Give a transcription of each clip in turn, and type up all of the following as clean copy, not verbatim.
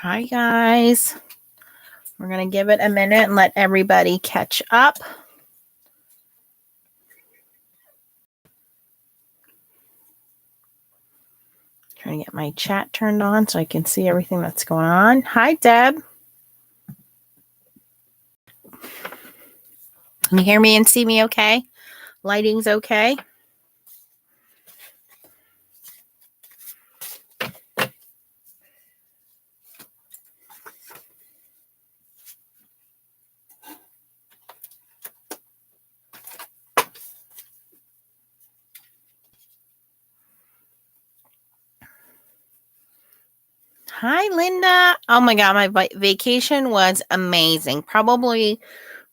Hi, guys. We're going to give it a minute and let everybody catch up. Trying to get my chat turned on so I can see everything that's going on. Hi, Deb. Can you hear me and see me okay? Lighting's okay? Hi, Linda. Oh my God, my vacation was amazing. Probably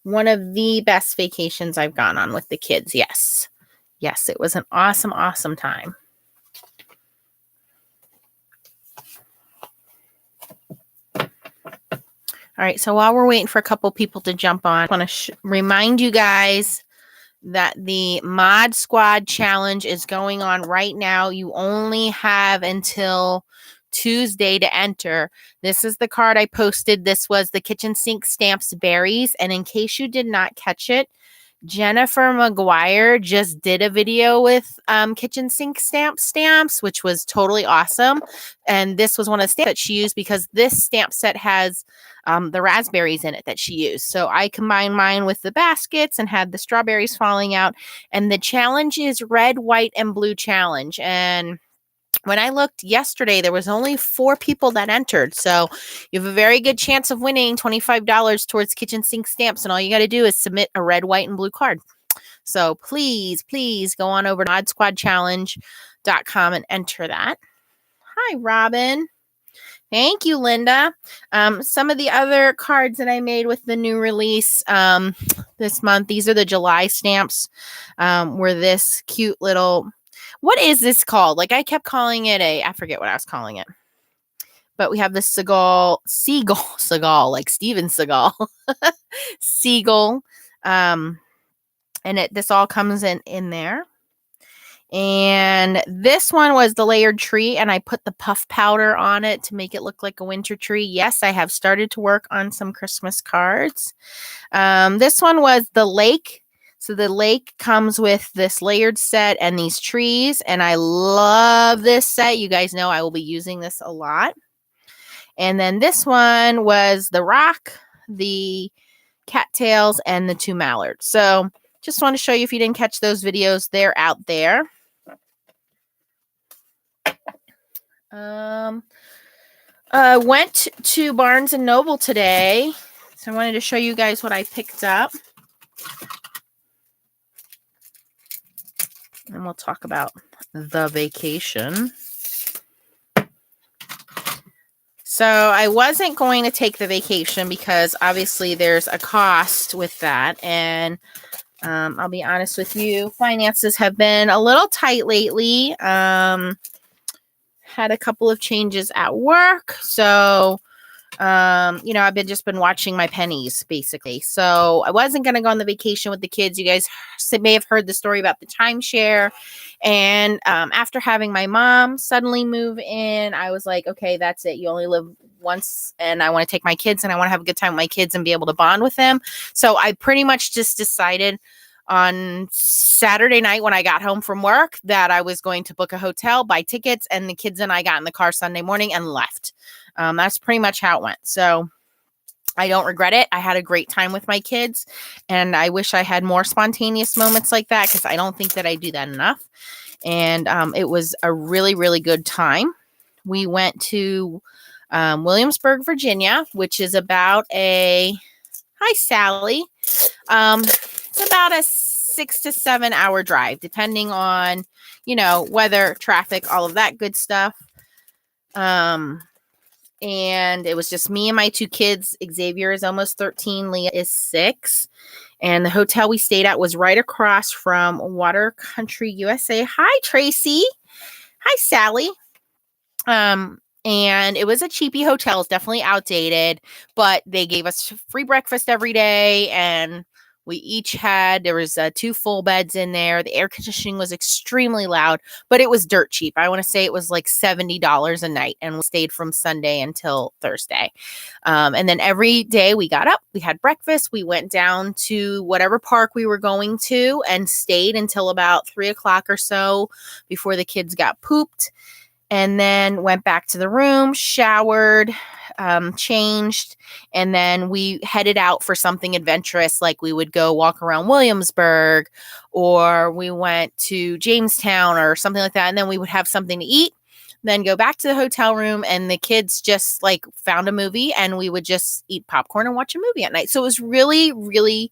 one of the best vacations I've gone on with the kids. Yes. Yes, it was an awesome, awesome time. All right, so while we're waiting for a couple people to jump on, I want to remind you guys that the Mod Squad Challenge is going on right now. You only have until Tuesday to enter. This is the card I posted. This was the kitchen sink stamps berries. And in case you did not catch it, Jennifer McGuire just did a video with kitchen sink stamps, which was totally awesome. And this was one of the stamps that she used because this stamp set has the raspberries in it that she used. So I combined mine with the baskets and had the strawberries falling out. And the challenge is red, white, and blue challenge. And when I looked yesterday, there was only 4 people that entered. So you have a very good chance of winning $25 towards kitchen sink stamps. And all you got to do is submit a red, white, and blue card. So please, please go on over to modsquadchallenge.com and enter that. Hi, Robin. Thank you, Linda. Some of the other cards that I made with the new release this month, these are the July stamps, were this cute little... What is this called? Like I kept calling it I forget what I was calling it. But we have the Seagull, like Steven Seagal, Seagull. And this all comes in there. And this one was the layered tree, and I put the puff powder on it to make it look like a winter tree. Yes, I have started to work on some Christmas cards. This one was the lake. So the lake comes with this layered set and these trees, and I love this set. You guys know I will be using this a lot. And then this one was the rock, the cattails, and the 2 mallards. So just want to show you, if you didn't catch those videos, they're out there. Went to Barnes & Noble today. So I wanted to show you guys what I picked up. And we'll talk about the vacation. So I wasn't going to take the vacation because obviously there's a cost with that. And I'll be honest with you, finances have been a little tight lately. Had a couple of changes at work. So I've been watching my pennies basically. So I wasn't going to go on the vacation with the kids. You guys may have heard the story about the timeshare. And after having my mom suddenly move in, I was like, okay, that's it. You only live once, and I want to take my kids and I want to have a good time with my kids and be able to bond with them. So I pretty much just decided on Saturday night when I got home from work that I was going to book a hotel, buy tickets, and the kids and I got in the car Sunday morning and left. That's pretty much how it went. So I don't regret it. I had a great time with my kids, and I wish I had more spontaneous moments like that because I don't think that I do that enough. And it was a really, really good time. We went to Williamsburg, Virginia, which is about hi, Sally. It's about a 6 to 7 hour drive, depending on, weather, traffic, all of that good stuff. And it was just me and my 2 kids. Xavier is almost 13. Leah is 6. And the hotel we stayed at was right across from Water Country, USA. Hi, Tracy. Hi, Sally. And it was a cheapy hotel. It's definitely outdated, but they gave us free breakfast every day. And We each had, there was 2 full beds in there. The air conditioning was extremely loud, but it was dirt cheap. I want to say it was like $70 a night, and we stayed from Sunday until Thursday. And then every day we got up, we had breakfast, we went down to whatever park we were going to and stayed until about 3 o'clock or so before the kids got pooped, and then went back to the room, showered, changed, and then we headed out for something adventurous. Like we would go walk around Williamsburg, or we went to Jamestown or something like that. And then we would have something to eat, then go back to the hotel room, and the kids just like found a movie, and we would just eat popcorn and watch a movie at night. So it was really, really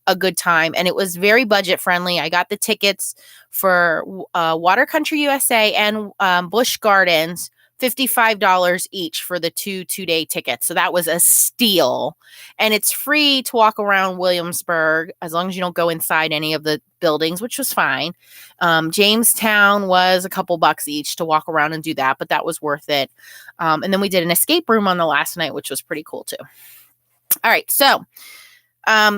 a good time, and it was very budget friendly. I got the tickets for Water Country USA and Busch Gardens, $55 each for the two-day tickets. So that was a steal. And it's free to walk around Williamsburg as long as you don't go inside any of the buildings, which was fine. Jamestown was a couple bucks each to walk around and do that, but that was worth it. And then we did an escape room on the last night, which was pretty cool too. All right, so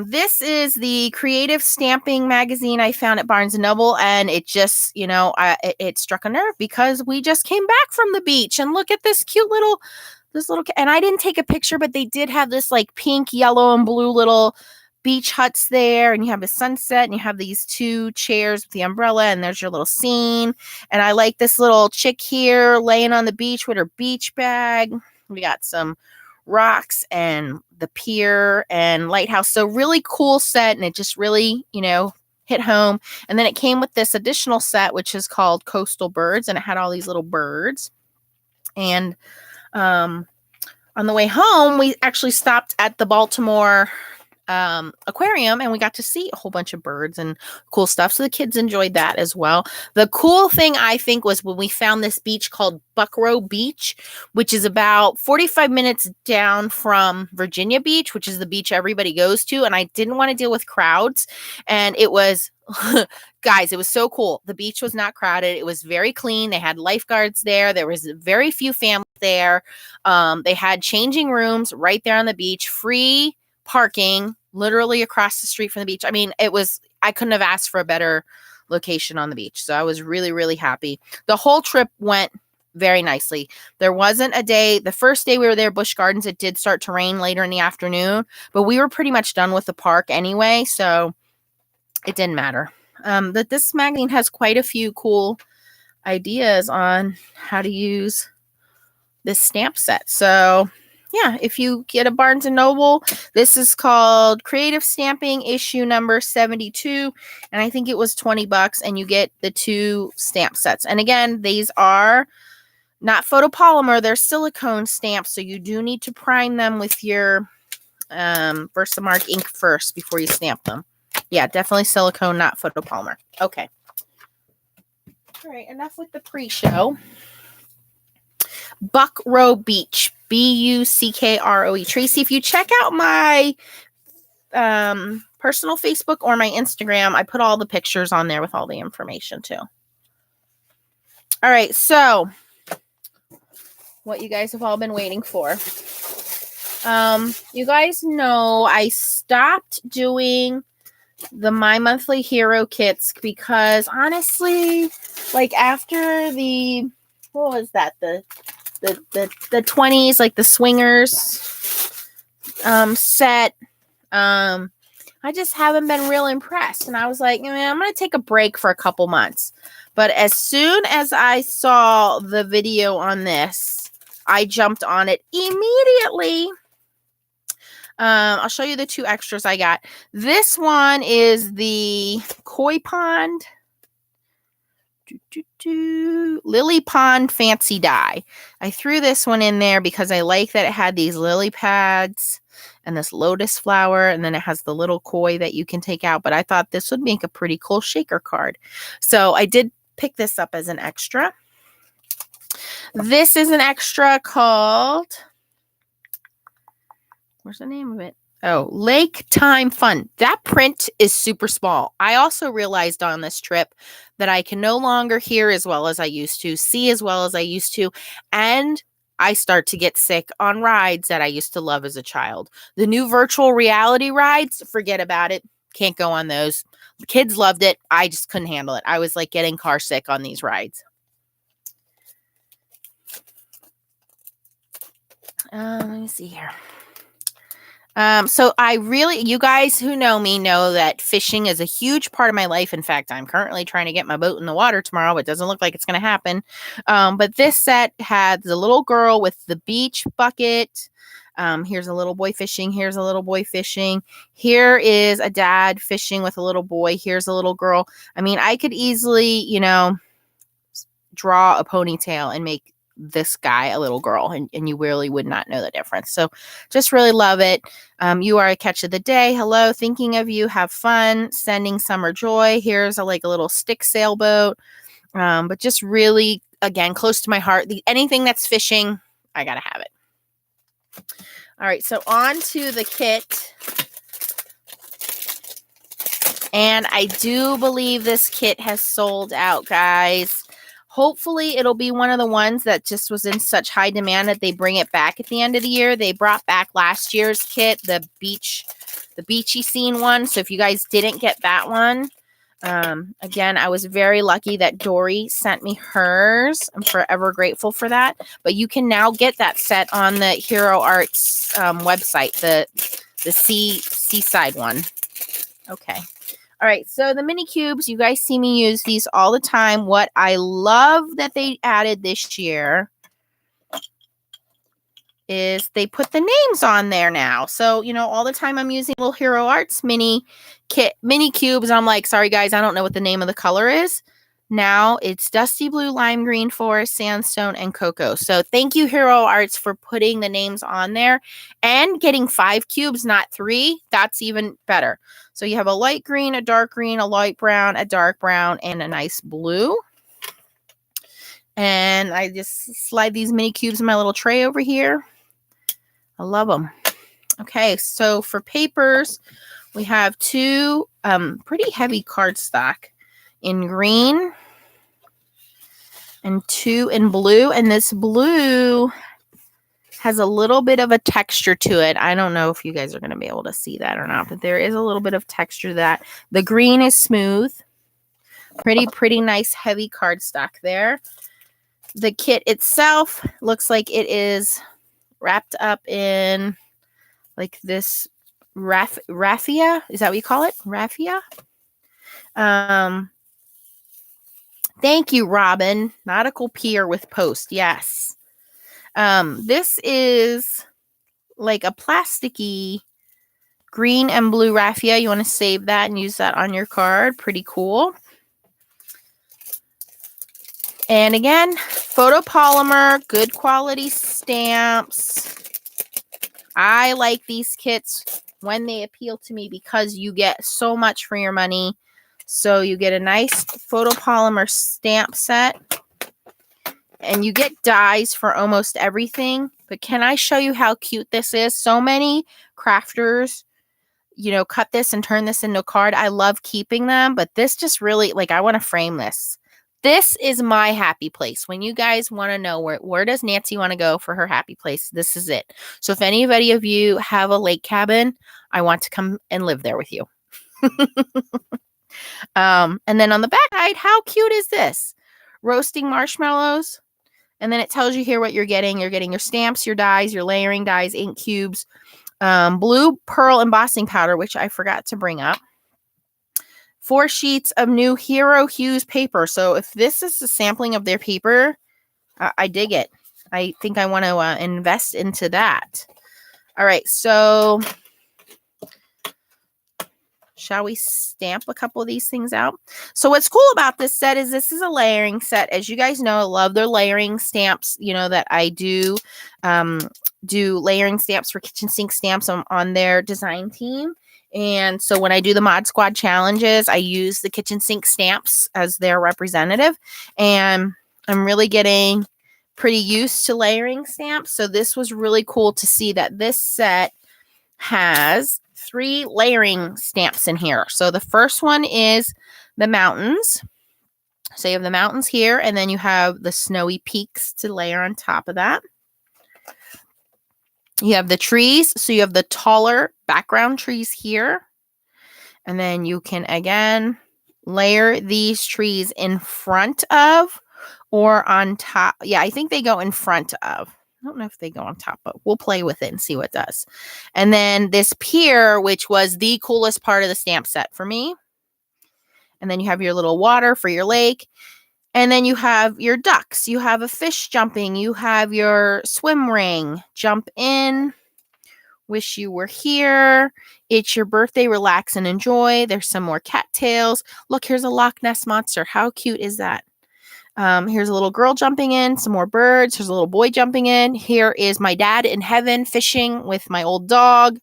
this is the Creative Stamping magazine I found at Barnes & Noble, and it just, it struck a nerve because we just came back from the beach, and look at this cute little, and I didn't take a picture, but they did have this like pink, yellow, and blue little beach huts there, and you have a sunset, and you have these 2 chairs with the umbrella, and there's your little scene. And I like this little chick here laying on the beach with her beach bag. We got some rocks and the pier and lighthouse. So really cool set, and it just really, hit home. And then it came with this additional set, which is called Coastal Birds, and it had all these little birds. And on the way home, we actually stopped at the Baltimore aquarium, and we got to see a whole bunch of birds and cool stuff. So the kids enjoyed that as well. The cool thing, I think, was when we found this beach called Buckrow Beach, which is about 45 minutes down from Virginia Beach, which is the beach everybody goes to. And I didn't want to deal with crowds. And it was, guys, it was so cool. The beach was not crowded. It was very clean. They had lifeguards there. There was very few families there. They had changing rooms right there on the beach, free parking literally across the street from the beach. I mean, I couldn't have asked for a better location on the beach. So I was really, really happy. The whole trip went very nicely. There wasn't a day, the first day we were there, Busch Gardens, it did start to rain later in the afternoon, but we were pretty much done with the park anyway, so it didn't matter. That this magazine has quite a few cool ideas on how to use this stamp set. So yeah, if you get a Barnes & Noble, this is called Creative Stamping issue number 72, and I think it was $20, and you get the 2 stamp sets. And again, these are not photopolymer, they're silicone stamps, so you do need to prime them with your Versamark ink first before you stamp them. Yeah, definitely silicone, not photopolymer. Okay. All right, enough with the pre-show. Buckrow Beach, Buckroe. Tracy, if you check out my personal Facebook or my Instagram, I put all the pictures on there with all the information too. All right, so what you guys have all been waiting for. You guys know I stopped doing the My Monthly Hero kits because honestly, like after the, what was that? The 20s, like the swingers set. I just haven't been real impressed. And I was like, I'm going to take a break for a couple months. But as soon as I saw the video on this, I jumped on it immediately. I'll show you the 2 extras I got. This one is the Koi Pond Lily Pond Fancy Die. I threw this one in there because I like that it had these lily pads and this lotus flower, and then it has the little koi that you can take out, but I thought this would make a pretty cool shaker card. So I did pick this up as an extra. This is an extra called, where's the name of it? Oh, Lake Time Fun. That print is super small. I also realized on this trip that I can no longer hear as well as I used to, see as well as I used to, and I start to get sick on rides that I used to love as a child. The new virtual reality rides, forget about it. Can't go on those. The kids loved it. I just couldn't handle it. I was like getting car sick on these rides. Let me see here. So you guys who know me know that fishing is a huge part of my life. In fact, I'm currently trying to get my boat in the water tomorrow, but it doesn't look like it's going to happen. But this set had the little girl with the beach bucket. Here's a little boy fishing. Here's a little boy fishing. Here is a dad fishing with a little boy. Here's a little girl. I mean, I could easily, draw a ponytail and make this guy a little girl, and you really would not know the difference. So just really love it. You are a catch of the day. Hello, thinking of you. Have fun. Sending summer joy. Here's a little stick sailboat. But just really, again, close to my heart. Anything that's fishing, I gotta have it. All right, so on to the kit. And I do believe this kit has sold out, guys. Hopefully, it'll be one of the ones that just was in such high demand that they bring it back at the end of the year. They brought back last year's kit, the beachy scene one. So if you guys didn't get that one, again, I was very lucky that Dory sent me hers. I'm forever grateful for that. But you can now get that set on the Hero Arts website, the seaside one. Okay. All right, so the mini cubes, you guys see me use these all the time. What I love that they added this year is they put the names on there now. So, all the time I'm using little Hero Arts mini cubes. I'm like, sorry guys, I don't know what the name of the color is. Now it's Dusty Blue, Lime Green, Forest, Sandstone, and Cocoa. So thank you, Hero Arts, for putting the names on there and getting 5 cubes, not 3. That's even better. So you have a light green, a dark green, a light brown, a dark brown, and a nice blue. And I just slide these mini cubes in my little tray over here. I love them. Okay, so for papers, we have 2 pretty heavy cardstock in green and 2 in blue. And this blue has a little bit of a texture to it. I don't know if you guys are going to be able to see that or not, but there is a little bit of texture to that. The green is smooth. Pretty nice heavy cardstock there. The kit itself looks like it is wrapped up in like this raffia. Is that what you call it? Raffia? Thank you, Robin. Nautical Pier with Post. Yes. This is like a plasticky green and blue raffia. You want to save that and use that on your card. Pretty cool. And again, photopolymer, good quality stamps. I like these kits when they appeal to me because you get so much for your money. So you get a nice photopolymer stamp set. And you get dies for almost everything. But can I show you how cute this is? So many crafters, cut this and turn this into a card. I love keeping them. But this just really, I want to frame this. This is my happy place. When you guys want to know where does Nancy want to go for her happy place, this is it. So if anybody of you have a lake cabin, I want to come and live there with you. And then on the back side, how cute is this? Roasting marshmallows. And then it tells you here what you're getting. You're getting your stamps, your dies, your layering dies, ink cubes, blue pearl embossing powder, which I forgot to bring up. 4 sheets of new Hero Hues paper. So if this is a sampling of their paper, I dig it. I think I want to invest into that. All right, so shall we stamp a couple of these things out? So what's cool about this set is this is a layering set. As you guys know, I love their layering stamps, that I do layering stamps for kitchen sink stamps on their design team. And so when I do the Mod Squad challenges, I use the kitchen sink stamps as their representative. And I'm really getting pretty used to layering stamps. So this was really cool to see that this set has 3 layering stamps in here. So the first one is the mountains. So you have the mountains here, and then you have the snowy peaks to layer on top of that. You have the trees. So you have the taller background trees here. And then you can, again, layer these trees in front of or on top. Yeah, I think they go in front of. I don't know if they go on top, but we'll play with it and see what it does. And then this pier, which was the coolest part of the stamp set for me. And then you have your little water for your lake. And then you have your ducks. You have a fish jumping. You have your swim ring. Jump in. Wish you were here. It's your birthday. Relax and enjoy. There's some more cattails. Look, here's a Loch Ness monster. How cute is that? Here's a little girl jumping in. Some more birds. Here's a little boy jumping in. Here is my dad in heaven fishing with my old dog.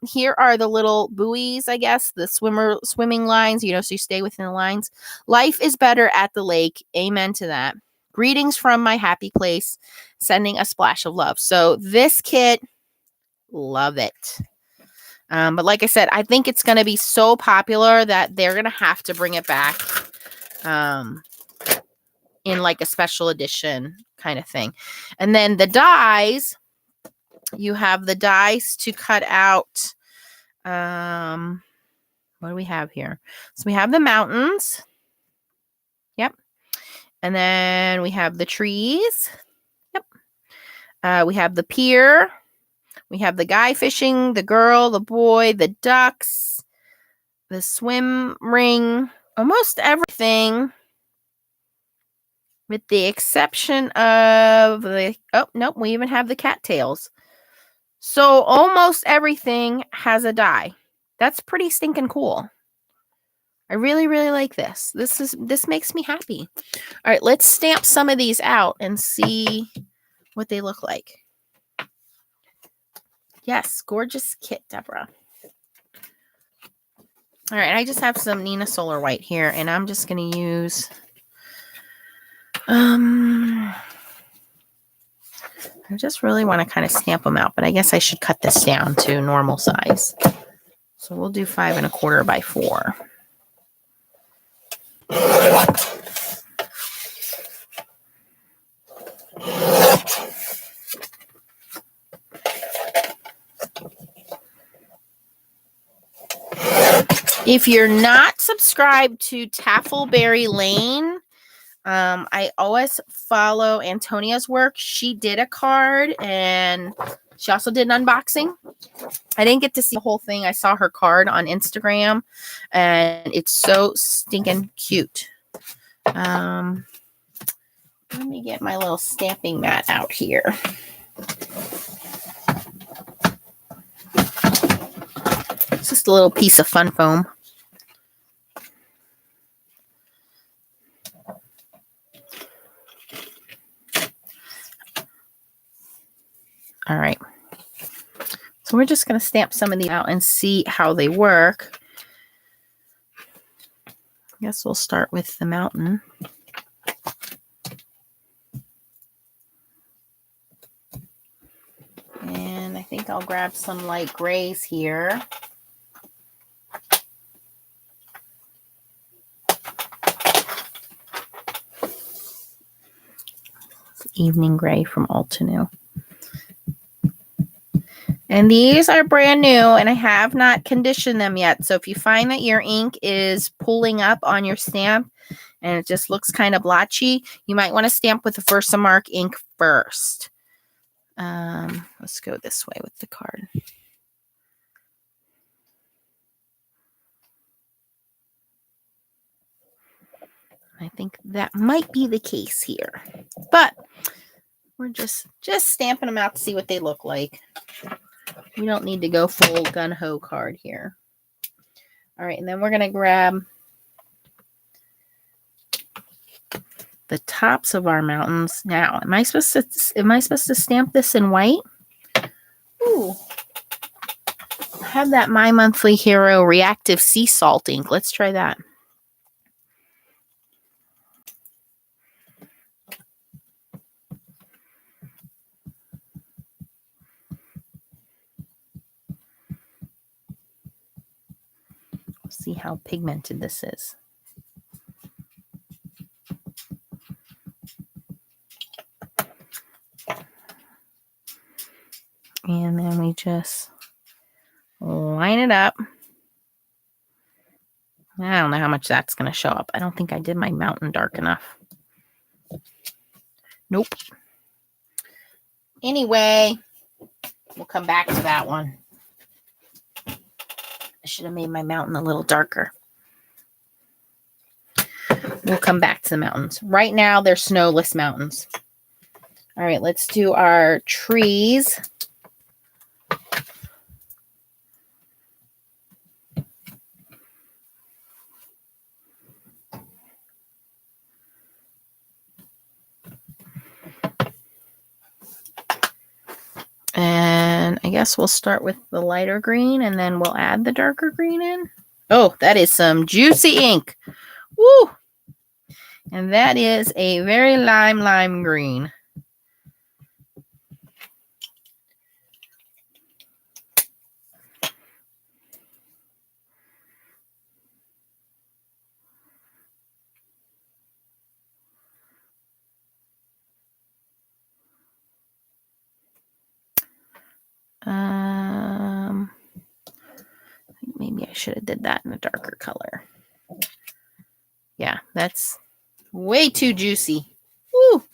Here are the little buoys, I guess, the swimming lines, so you stay within the lines. Life is better at the lake. Amen to that. Greetings from my happy place, sending a splash of love. So this kit, love it. But like I said, I think it's going to be so popular that they're going to have to bring it back in like a special edition kind of thing. And then the dies, you have the dies to cut out. What do we have here? So we have the mountains. Yep. And then we have the trees. Yep. We have the pier. We have the guy fishing, the girl, the boy, the ducks, the swim ring, almost everything with the exception of the, oh, nope, we even have the cattails. So almost everything has a die. That's pretty stinking cool. I really, really like this. This makes me happy. All right, let's stamp some of these out and see what they look like. Yes, gorgeous kit, Deborah. All right, I just have some Nina Solar White here, and I'm just going to use... I just really want to kind of stamp them out, but I guess I should cut this down to normal size. So we'll do 5 1/4 by 4. If you're not subscribed to Taffleberry Lane, I always follow Antonia's work. She did a card and she also did an unboxing. I didn't get to see the whole thing. I saw her card on Instagram and it's so stinking cute. Let me get my little stamping mat out here. It's just a little piece of fun foam. All right. So we're just going to stamp some of these out and see how they work. I guess we'll start with the mountain. And I think I'll grab some light grays here. Evening gray from Altenew. And these are brand new and I have not conditioned them yet. So if you find that your ink is pulling up on your stamp and it just looks kind of blotchy, you might want to stamp with the Versamark ink first. Let's go this way with the card. I think that might be the case here, but we're just stamping them out to see what they look like. We don't need to go full gun-ho card here. All right, and then we're going to grab the tops of our mountains. Now, am I supposed to stamp this in white? Ooh. I have that My Monthly Hero Reactive Sea Salt ink. Let's try that. See how pigmented this is. And then we just line it up. I don't know how much that's going to show up. I don't think I did my mountain dark enough. Nope. Anyway, we'll come back to that one. I should have made my mountain a little darker. We'll come back to the mountains. Right now, they're snowless mountains. All right, let's do our trees. And I guess we'll start with the lighter green and then we'll add the darker green in. Oh, that is some juicy ink. Woo! And that is a very lime green. Maybe I should have did that in a darker color. Yeah, that's way too juicy. Woo!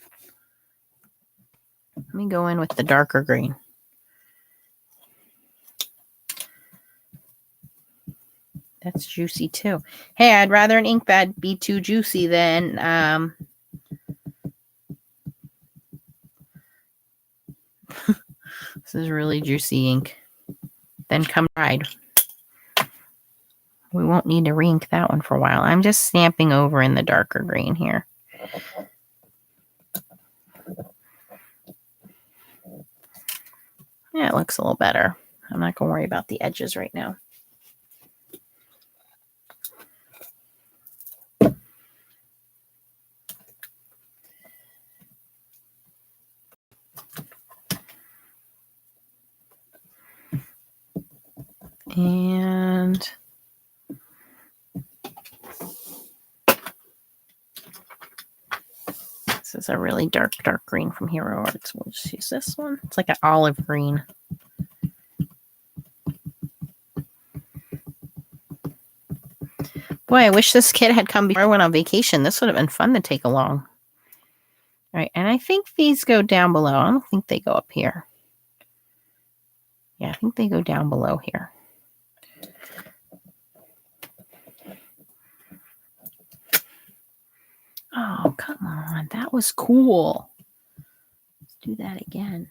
Let me go in with the darker green. That's juicy too. Hey, I'd rather an ink pad be too juicy than this is really juicy ink. Then come ride. We won't need to re-ink that one for a while. I'm just stamping over in the darker green here. Yeah, it looks a little better. I'm not going to worry about the edges right now. And this is a really dark green from Hero Arts. We'll just use this one. It's like an olive green. Boy, I wish this kit had come before I went on vacation. This would have been fun to take along. All right, and I think these go down below. I don't think they go up here. Yeah, I think they go down below here. Oh, come on. That was cool. Let's do that again.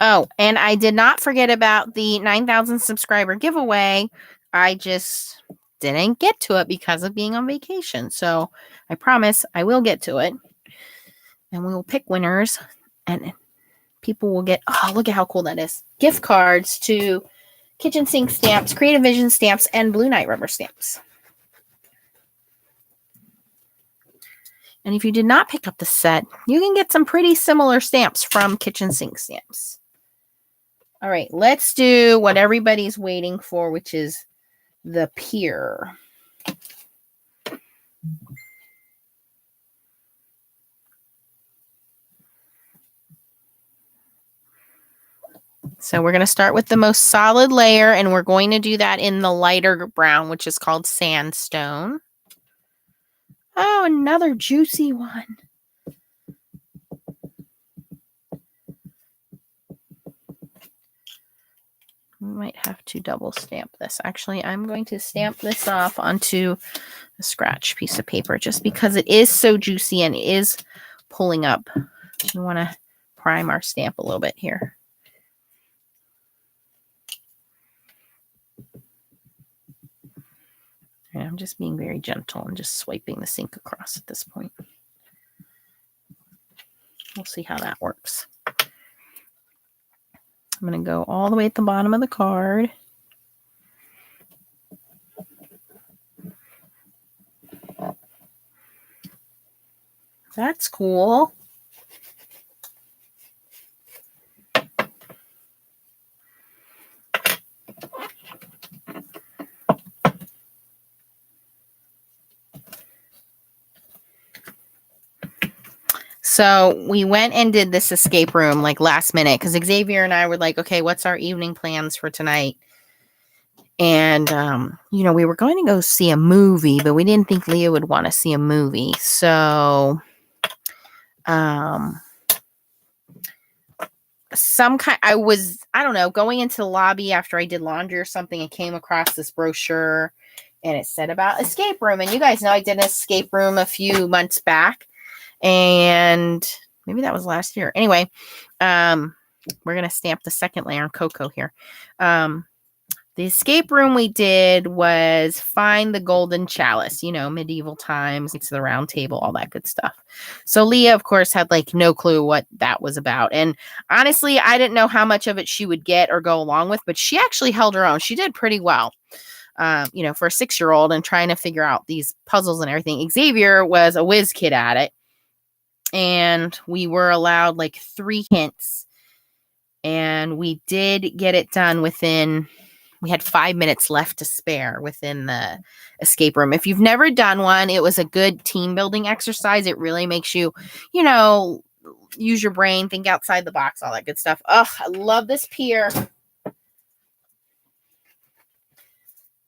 Oh, and I did not forget about the 9,000 subscriber giveaway. I just didn't get to it because of being on vacation. So I promise I will get to it. And we will pick winners. And people will get, oh, look at how cool that is. Gift cards to Kitchen Sink stamps, Creative Vision stamps, and Blue Night rubber stamps. And if you did not pick up the set, you can get some pretty similar stamps from Kitchen Sink Stamps. All right, let's do what everybody's waiting for, which is the pier. So we're going to start with the most solid layer, and we're going to do that in the lighter brown, which is called sandstone. Oh, another juicy one. We might have to double stamp this. Actually, I'm going to stamp this off onto a scratch piece of paper just because it is so juicy and it is pulling up. We want to prime our stamp a little bit here. And I'm just being very gentle and just swiping the ink across at this point. We'll see how that works. I'm going to go all the way at the bottom of the card. That's cool. So we went and did this escape room like last minute because Xavier and I were like, okay, what's our evening plans for tonight? And, we were going to go see a movie, but we didn't think Leah would want to see a movie. So, I don't know, going into the lobby after I did laundry or something and came across this brochure and it said about escape room. And you guys know I did an escape room a few months back and maybe that was last year. Anyway, we're going to stamp the second layer on Cocoa here. The escape room we did was find the golden chalice, medieval times, it's the round table, all that good stuff. So Leah, of course, had like no clue what that was about. And honestly, I didn't know how much of it she would get or go along with, but she actually held her own. She did pretty well, for a 6-year-old and trying to figure out these puzzles and everything. Xavier was a whiz kid at it. And we were allowed like 3 hints. And we did get it done we had 5 minutes left to spare within the escape room. If you've never done one, it was a good team building exercise. It really makes you, use your brain, think outside the box, all that good stuff. Oh, I love this pier.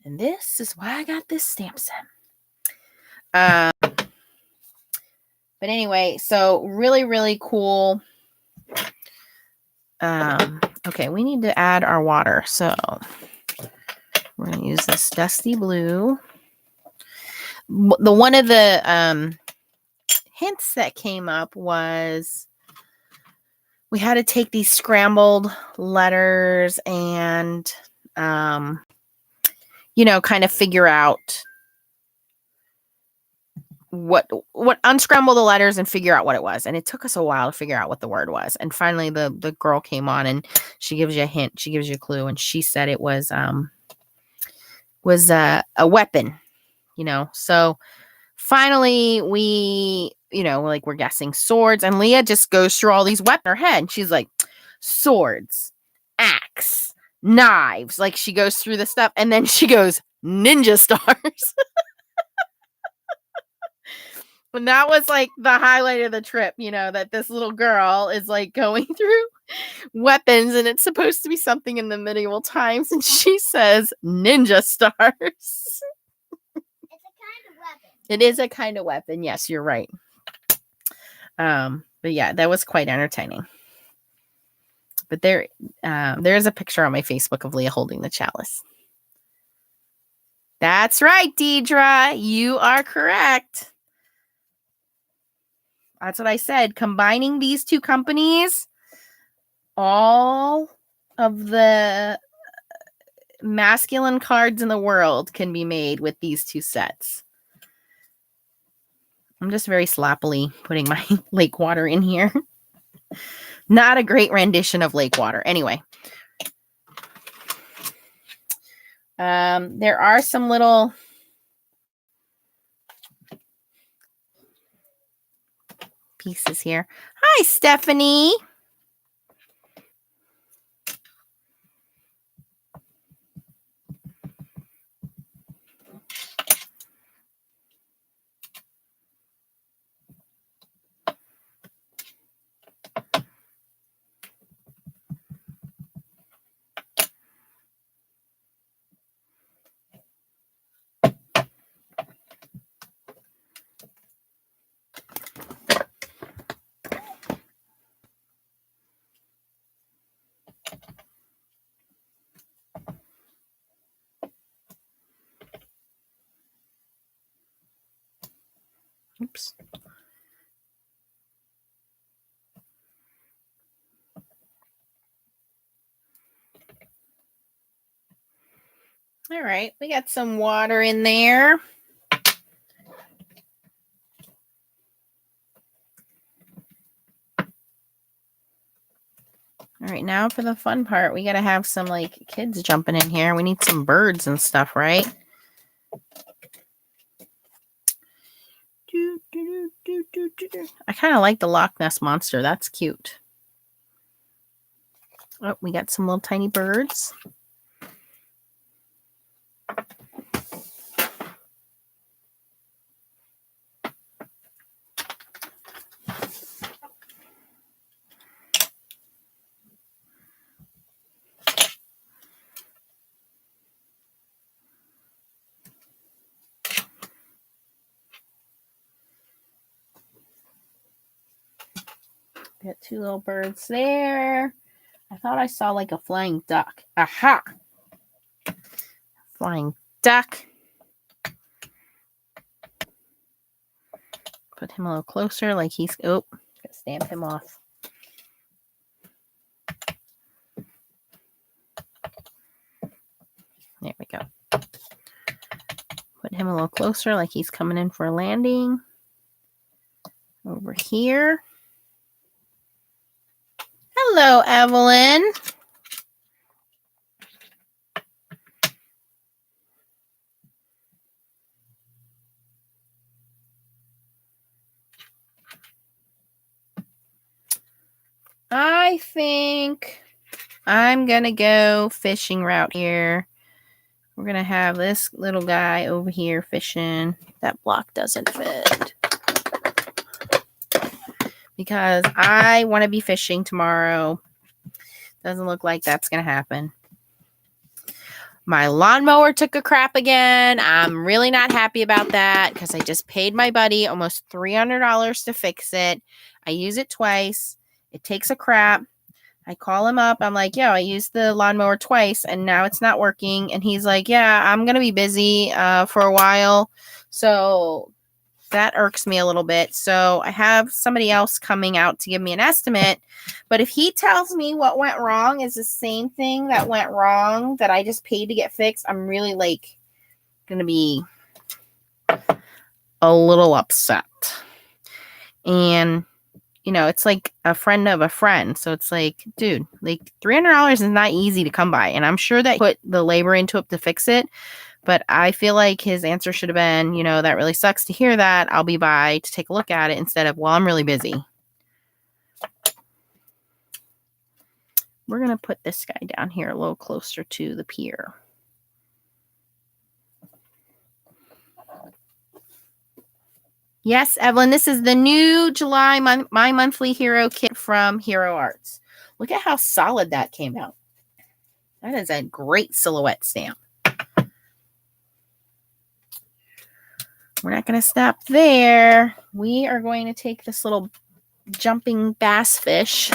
And this is why I got this stamp set. But anyway, so really, really cool. Okay, we need to add our water. So we're going to use this dusty blue. One of the hints that came up was we had to take these scrambled letters and, kind of figure out what unscramble the letters and figure out what it was. And it took us a while to figure out what the word was. And finally the girl came on and she gives you a hint. She gives you a clue. And she said it was a weapon, So finally we, we're guessing swords. And Leah just goes through all these weapons in her head. And she's like, swords, axe, knives. Like she goes through the stuff. And then she goes, ninja stars. And that was like the highlight of the trip, that this little girl is like going through weapons and it's supposed to be something in the medieval times. And she says ninja stars. It's a kind of weapon. It is a kind of weapon. Yes, you're right. But yeah, that was quite entertaining. But there's a picture on my Facebook of Leah holding the chalice. That's right, Deidre. You are correct. That's what I said. Combining these two companies, all of the masculine cards in the world can be made with these two sets. I'm just very sloppily putting my lake water in here. Not a great rendition of lake water. Anyway. There are some little pieces here. Hi, Stephanie. Oops. All right, we got some water in there. All right, now for the fun part, we got to have some like kids jumping in here. We need some birds and stuff, right? I kind of like the Loch Ness Monster. That's cute. Oh, we got some little tiny birds. Got two little birds there. I thought I saw like a flying duck. Aha! Flying duck. Put him a little closer like he's... Oh, gotta stamp him off. There we go. Put him a little closer like he's coming in for a landing. Over here. Hello, Evelyn. I think I'm going to go fishing route here. We're going to have this little guy over here fishing. That block doesn't fit. Because I want to be fishing tomorrow. Doesn't look like that's going to happen. My lawnmower took a crap again. I'm really not happy about that because I just paid my buddy almost $300 to fix it. I use it twice. It takes a crap. I call him up. I'm like, yo, I used the lawnmower twice and now it's not working. And he's like, yeah, I'm going to be busy for a while. So that irks me a little bit. So I have somebody else coming out to give me an estimate. But if he tells me what went wrong is the same thing that went wrong that I just paid to get fixed, I'm really like going to be a little upset. And, you know, it's like a friend of a friend. So it's like, dude, like $300 is not easy to come by. And I'm sure that he put the labor into it to fix it. But I feel like his answer should have been, you know, that really sucks to hear that. I'll be by to take a look at it instead of, well, I'm really busy. We're going to put this guy down here a little closer to the pier. Yes, Evelyn, this is the new July My Monthly Hero kit from Hero Arts. Look at how solid that came out. That is a great silhouette stamp. We're not going to stop there. We are going to take this little jumping bass fish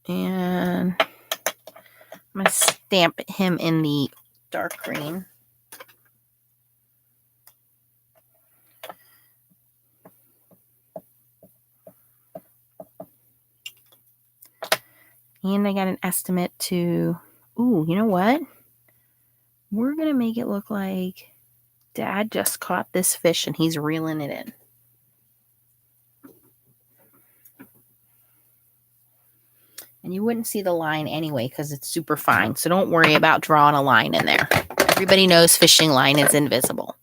and I'm going to stamp him in the dark green. And I got an estimate to, ooh, you know what? We're going to make it look like Dad just caught this fish and he's reeling it in. And you wouldn't see the line anyway because it's super fine. So don't worry about drawing a line in there. Everybody knows fishing line is invisible.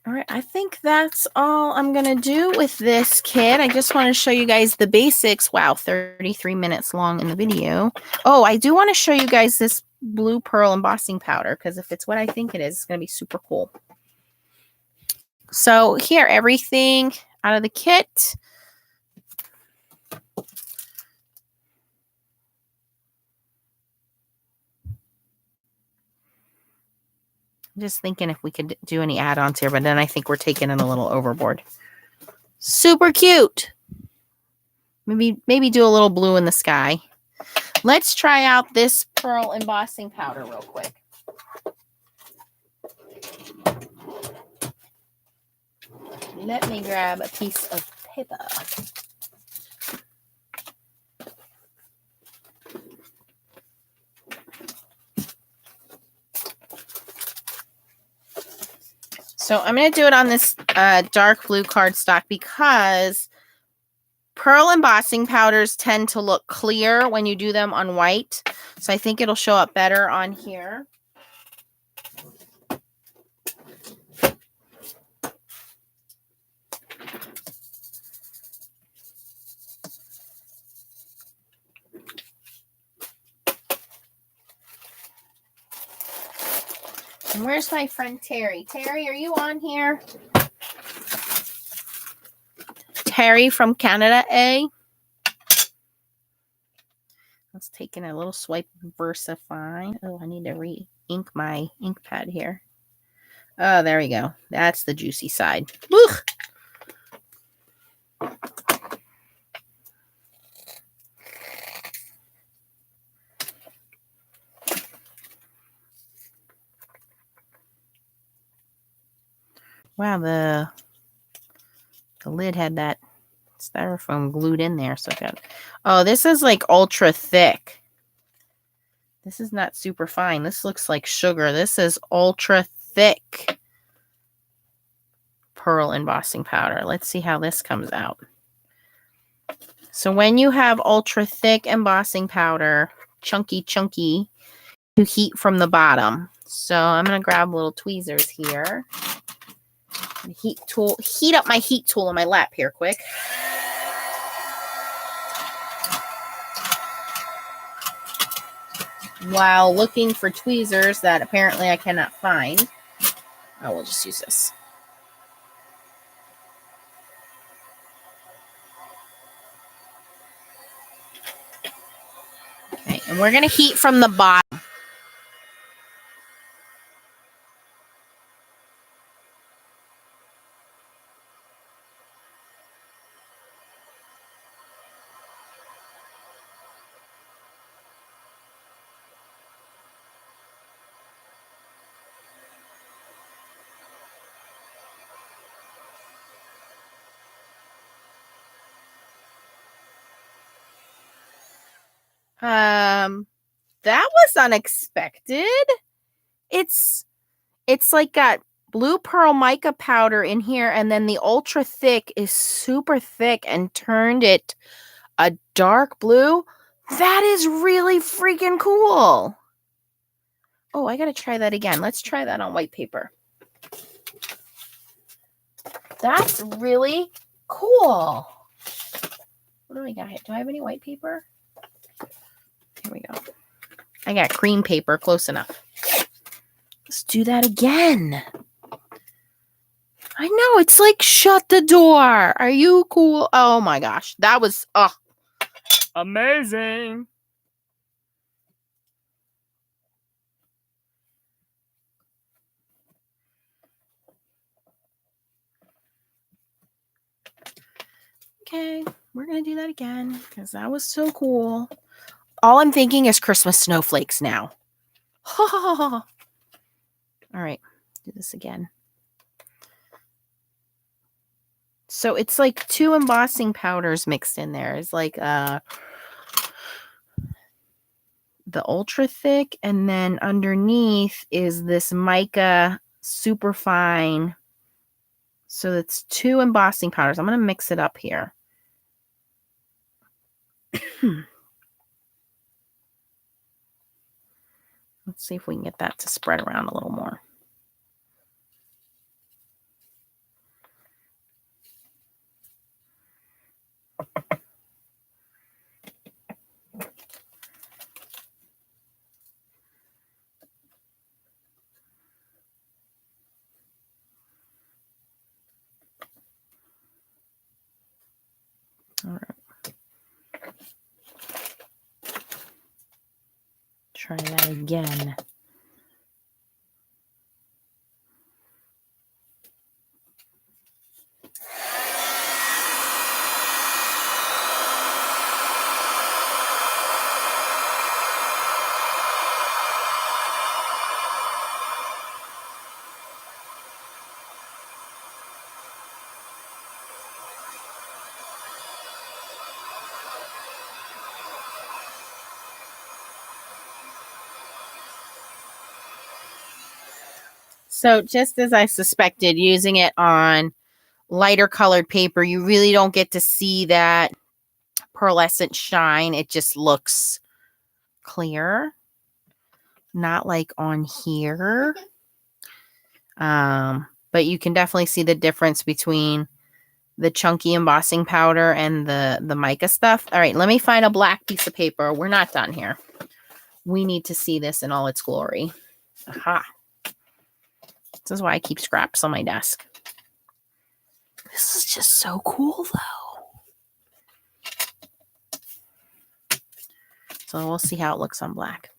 All right, I think that's all I'm going to do with this kit. I just want to show you guys the basics. Wow, 33 minutes long in the video. Oh, I do want to show you guys this blue pearl embossing powder because if it's what I think it is, it's going to be super cool. So here, everything out of the kit. I'm just thinking if we could do any add-ons here, but then I think we're taking it a little overboard. Super cute. Maybe do a little blue in the sky. Let's try out this pearl embossing powder real quick. Let me grab a piece of paper. So I'm going to do it on this dark blue cardstock because pearl embossing powders tend to look clear when you do them on white. So I think it'll show up better on here. And where's my friend Terry? Terry, are you on here? Terry from Canada, A. Let's take in a little swipe of VersaFine. Oh, I need to re-ink my ink pad here. Oh, there we go. That's the juicy side. Woo! Wow, the lid had that styrofoam glued in there. So good. Oh, this is like ultra thick. This is not super fine. This looks like sugar. This is ultra thick pearl embossing powder. Let's see how this comes out. So when you have ultra thick embossing powder, chunky, you heat from the bottom. So I'm going to grab little tweezers here. Heat up my heat tool on my lap here quick. While looking for tweezers that apparently I cannot find. Oh, we'll just use this. Okay, and we're going to heat from the bottom. That was unexpected. It's like got blue pearl mica powder in here, and then the ultra thick is super thick and turned it a dark blue. That is really freaking cool. Oh, I gotta try that again. Let's try that on white paper. That's really cool. What do I got here? Do I have any white paper? Here we go. I got cream paper, close enough. Let's do that again. I know, it's like shut the door. Are you cool? Oh my gosh, that was amazing. Okay, we're gonna do that again because that was so cool. All I'm thinking is Christmas snowflakes now. All right, do this again. So it's like 2 embossing powders mixed in there. It's like the ultra thick, and then underneath is this mica super fine. So it's 2 embossing powders. I'm going to mix it up here. Let's see if we can get that to spread around a little more. All right. Try that again. So just as I suspected, using it on lighter colored paper, you really don't get to see that pearlescent shine. It just looks clear, not like on here. But you can definitely see the difference between the chunky embossing powder and the mica stuff. All right, let me find a black piece of paper. We're not done here. We need to see this in all its glory. Aha. This is why I keep scraps on my desk. This is just so cool, though. So we'll see how it looks on black.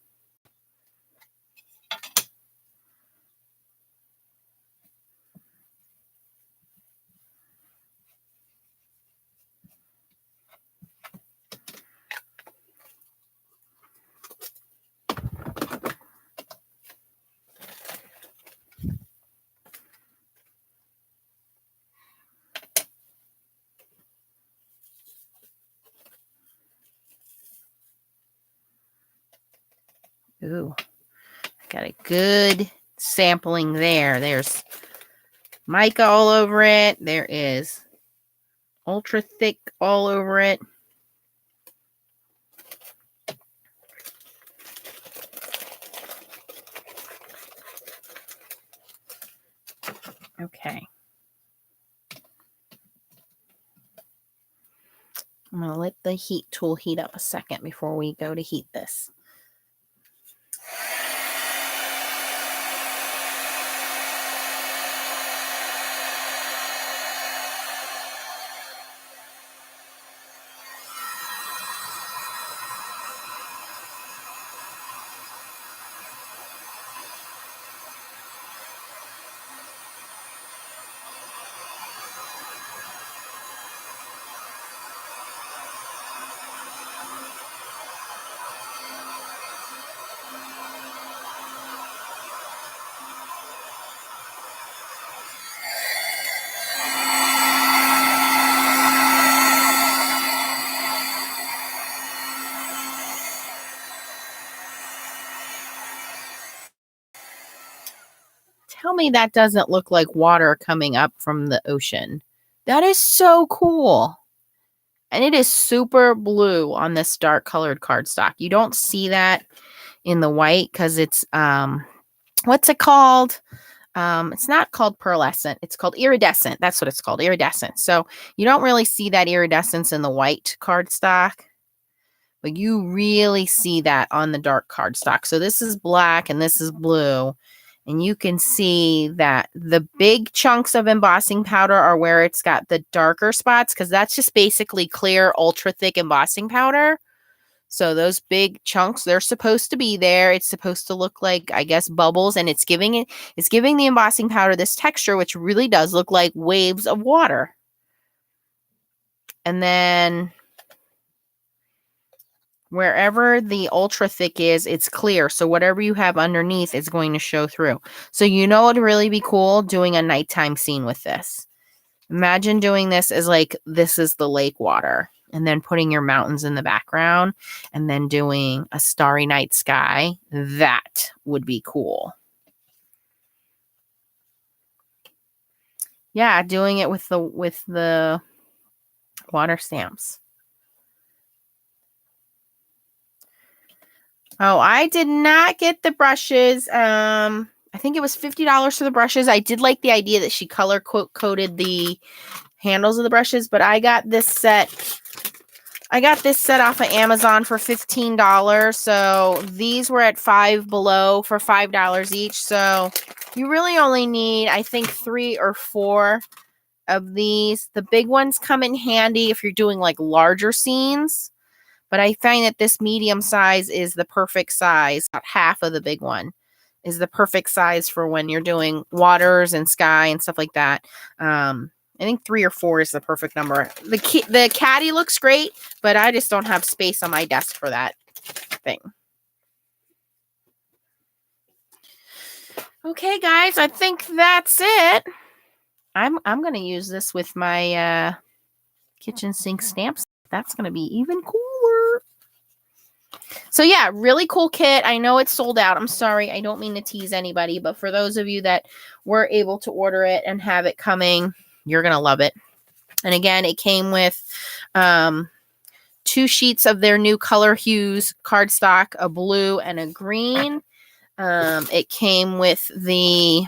Ooh, got a good sampling there. There's mica all over it. There is ultra thick all over it. Okay. I'm going to let the heat tool heat up a second before we go to heat this. Tell me that doesn't look like water coming up from the ocean. That is so cool. And it is super blue on this dark colored cardstock. You don't see that in the white because it's, what's it called? It's not called pearlescent. It's called iridescent. That's what it's called, iridescent. So you don't really see that iridescence in the white cardstock, but you really see that on the dark cardstock. So this is black and this is blue. And you can see that the big chunks of embossing powder are where it's got the darker spots, because that's just basically clear, ultra thick embossing powder. So those big chunks, they're supposed to be there. It's supposed to look like, I guess, bubbles, and it's giving the embossing powder this texture, which really does look like waves of water. And then wherever the ultra thick is, it's clear. So whatever you have underneath is going to show through. So you know what would really be cool? Doing a nighttime scene with this. Imagine doing this as like, this is the lake water, and then putting your mountains in the background, and then doing a starry night sky. That would be cool. Yeah, doing it with the water stamps. Oh, I did not get the brushes. I think it was $50 for the brushes. I did like the idea that she color coded the handles of the brushes, but I got this set. I got this set off of Amazon for $15. So these were at Five Below for $5 each. So you really only need, I think, 3 or 4 of these. The big ones come in handy if you're doing like larger scenes. But I find that this medium size is the perfect size. About half of the big one is the perfect size for when you're doing waters and sky and stuff like that. I think 3 or 4 is the perfect number. The caddy looks great, but I just don't have space on my desk for that thing. Okay, guys, I think that's it. I'm going to use this with my kitchen sink stamps. That's going to be even cooler. So yeah, really cool kit. I know it's sold out. I'm sorry. I don't mean to tease anybody, but for those of you that were able to order it and have it coming, you're going to love it. And again, it came with 2 sheets of their new color hues cardstock, a blue and a green. It came with the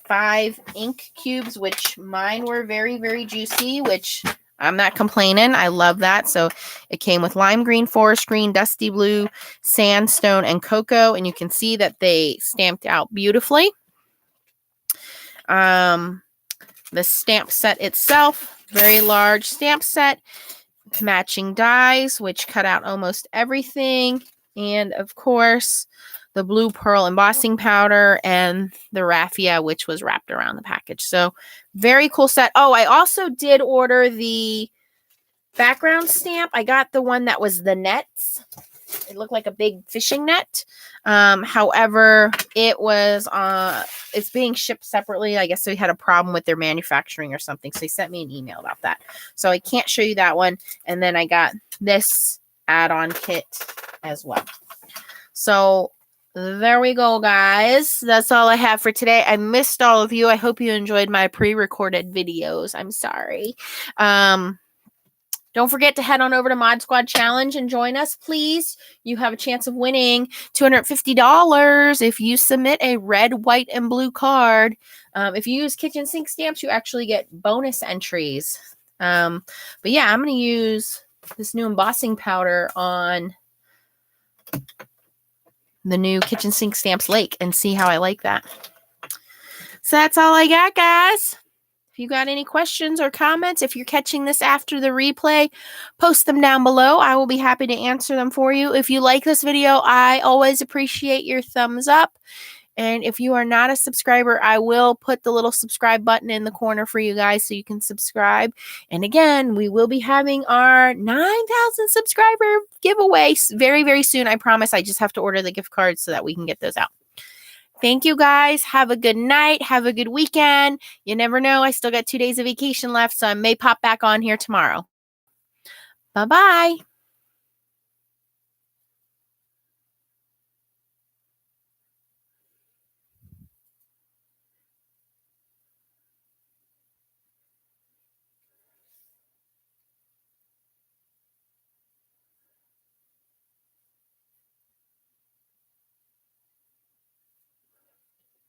5 ink cubes, which mine were very, very juicy, which I'm not complaining. I love that. So it came with lime green, forest green, dusty blue, sandstone, and cocoa. And you can see that they stamped out beautifully. The stamp set itself, very large stamp set, matching dies, which cut out almost everything. And of course, the blue pearl embossing powder and the raffia, which was wrapped around the package. So very cool set. Oh, I also did order the background stamp. I got the one that was the nets. It looked like a big fishing net. However, it's being shipped separately. I guess they had a problem with their manufacturing or something. So they sent me an email about that. So I can't show you that one. And then I got this add-on kit as well. So there we go, guys. That's all I have for today. I missed all of you. I hope you enjoyed my pre-recorded videos. I'm sorry. Don't forget to head on over to Mod Squad Challenge and join us, please. You have a chance of winning $250 if you submit a red, white, and blue card. If you use kitchen sink stamps, you actually get bonus entries. But yeah, I'm going to use this new embossing powder on the new kitchen sink stamps lake and see how I like that. So that's all I got, guys. If you got any questions or comments, if you're catching this after the replay, post them down below. I will be happy to answer them for you. If you like this video, I always appreciate your thumbs up. And if you are not a subscriber, I will put the little subscribe button in the corner for you guys so you can subscribe. And again, we will be having our 9,000 subscriber giveaway very, very soon. I promise. I just have to order the gift cards so that we can get those out. Thank you, guys. Have a good night. Have a good weekend. You never know. I still got 2 days of vacation left, so I may pop back on here tomorrow. Bye-bye.